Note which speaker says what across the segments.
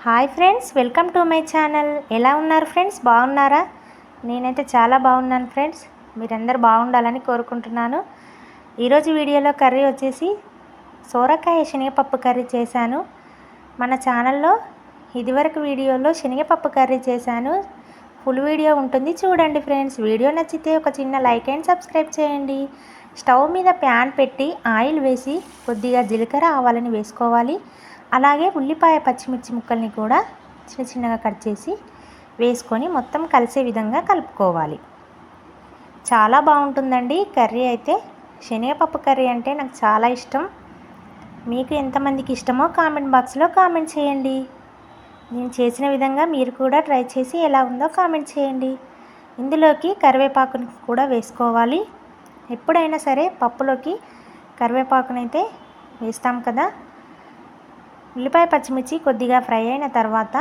Speaker 1: Hi friends, welcome to my channel. ఎలా ఉన్నారు friends? బాగున్నారా? నేనైతే చాలా బాగున్నాను ఫ్రెండ్స్. మీరందరూ బాగుండాలని కోరుకుంటున్నాను. ఈరోజు వీడియోలో కర్రీ వచ్చేసి సోరకాయ శనగపప్పు కర్రీ చేశాను. మన ఛానల్లో ఇదివరకు వీడియోలో శనగపప్పు కర్రీ చేశాను. ఫుల్ వీడియో ఉంటుంది, చూడండి ఫ్రెండ్స్. వీడియో నచ్చితే ఒక చిన్న లైక్ అండ్ సబ్స్క్రైబ్ చేయండి. స్టవ్ మీద ప్యాన్ పెట్టి ఆయిల్ వేసి కొద్దిగా జీలకర్ర ఆవాలని వేసుకోవాలి. అలాగే ఉల్లిపాయ పచ్చిమిర్చి ముక్కల్ని కూడా చిన్న చిన్నగా కట్ చేసి వేసుకొని మొత్తం కలిసే విధంగా కలుపుకోవాలి. చాలా బాగుంటుందండి కర్రీ అయితే. శనగపప్పు కర్రీ అంటే నాకు చాలా ఇష్టం. మీకు ఎంతమందికి ఇష్టమో కామెంట్ బాక్స్లో కామెంట్ చేయండి. నేను చేసిన విధంగా మీరు కూడా ట్రై చేసి ఎలా ఉందో కామెంట్ చేయండి. ఇందులోకి కరివేపాకుని కూడా వేసుకోవాలి. ఎప్పుడైనా సరే పప్పులోకి కరివేపాకునైతే వేస్తాం కదా. ఉల్లిపాయ పచ్చిమిర్చి కొద్దిగా ఫ్రై అయిన తర్వాత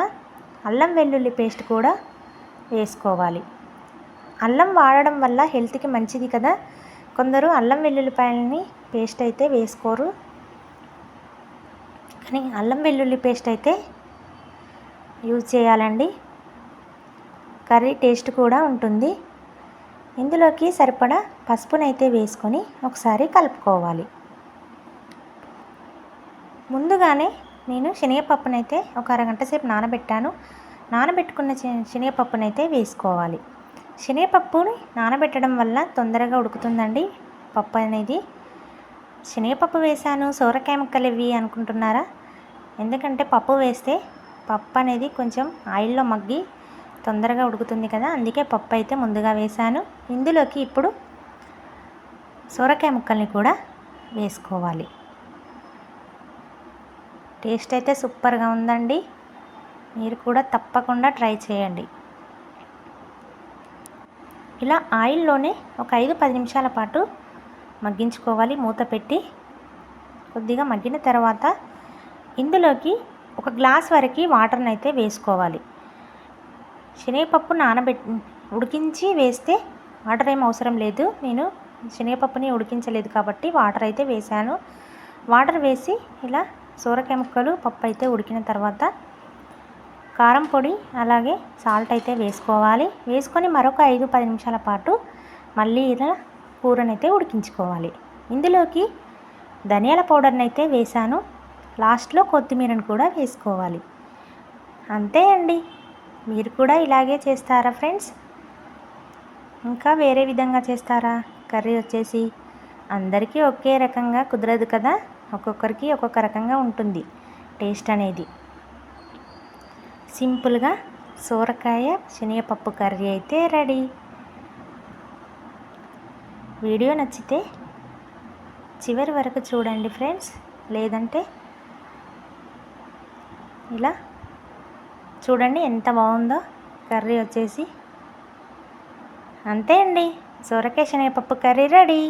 Speaker 1: అల్లం వెల్లుల్లి పేస్ట్ కూడా వేసుకోవాలి. అల్లం వాడడం వల్ల హెల్త్కి మంచిది కదా. కొందరు అల్లం వెల్లుల్లిపాయలని పేస్ట్ అయితే వేసుకోరు, కానీ అల్లం వెల్లుల్లి పేస్ట్ అయితే యూజ్ చేయాలండి. కర్రీ టేస్ట్ కూడా ఉంటుంది. ఇందులోకి సరిపడా పసుపునైతే వేసుకొని ఒకసారి కలుపుకోవాలి. ముందుగానే నేను శనగపప్పునైతే ఒక అరగంట సేపు నానబెట్టాను. నానబెట్టుకున్న శనగపప్పునైతే వేసుకోవాలి. శనగపప్పుని నానబెట్టడం వల్ల తొందరగా ఉడుకుతుందండి పప్పు అనేది. శనగపప్పు వేసాను, సోరకాయ ముక్కలు ఇవి అనుకుంటున్నారా? ఎందుకంటే పప్పు వేస్తే పప్పు అనేది కొంచెం ఆయిల్లో మగ్గి తొందరగా ఉడుకుతుంది కదా, అందుకే పప్పు అయితే ముందుగా వేసాను. ఇందులోకి ఇప్పుడు సోరకాయ ముక్కల్ని కూడా వేసుకోవాలి. టేస్ట్ అయితే సూపర్గా ఉందండి. మీరు కూడా తప్పకుండా ట్రై చేయండి. ఇలా ఆయిల్లోనే ఒక 5-10 నిమిషాల పాటు మగ్గించుకోవాలి మూత పెట్టి. కొద్దిగా మగ్గిన తర్వాత ఇందులోకి ఒక గ్లాస్ వరకు వాటర్ని అయితే వేసుకోవాలి. శనగపప్పు ఉడికించి వేస్తే వాటర్ ఏం అవసరం లేదు. నేను శనగపప్పుని ఉడికించలేదు కాబట్టి వాటర్ అయితే వేసాను. వాటర్ వేసి ఇలా సోరకాయ ముక్కలు పప్పు అయితే ఉడికిన తర్వాత కారం పొడి అలాగే సాల్ట్ అయితే వేసుకోవాలి. వేసుకొని మరొక 5-10 నిమిషాల పాటు మళ్ళీ ఇలా కూరనైతే ఉడికించుకోవాలి. ఇందులోకి ధనియాల పౌడర్ని అయితే వేసాను. లాస్ట్లో కొత్తిమీరను కూడా వేసుకోవాలి. అంతే అండి. మీరు కూడా ఇలాగే చేస్తారా ఫ్రెండ్స్? ఇంకా వేరే విధంగా చేస్తారా? కర్రీ వచ్చేసి అందరికీ ఒకే రకంగా కుదరదు కదా, ఒక్కొక్కరికి ఒక్కొక్క రకంగా ఉంటుంది టేస్ట్ అనేది. సింపుల్గా సోరకాయ శనగపప్పు కర్రీ అయితే రెడీ. వీడియో నచ్చితే చివరి వరకు చూడండి ఫ్రెండ్స్. లేదంటే ఇలా చూడండి ఎంత బాగుందో కర్రీ వచ్చేసి. అంతే అండి, సోరకాయ శనగపప్పు కర్రీ రెడీ.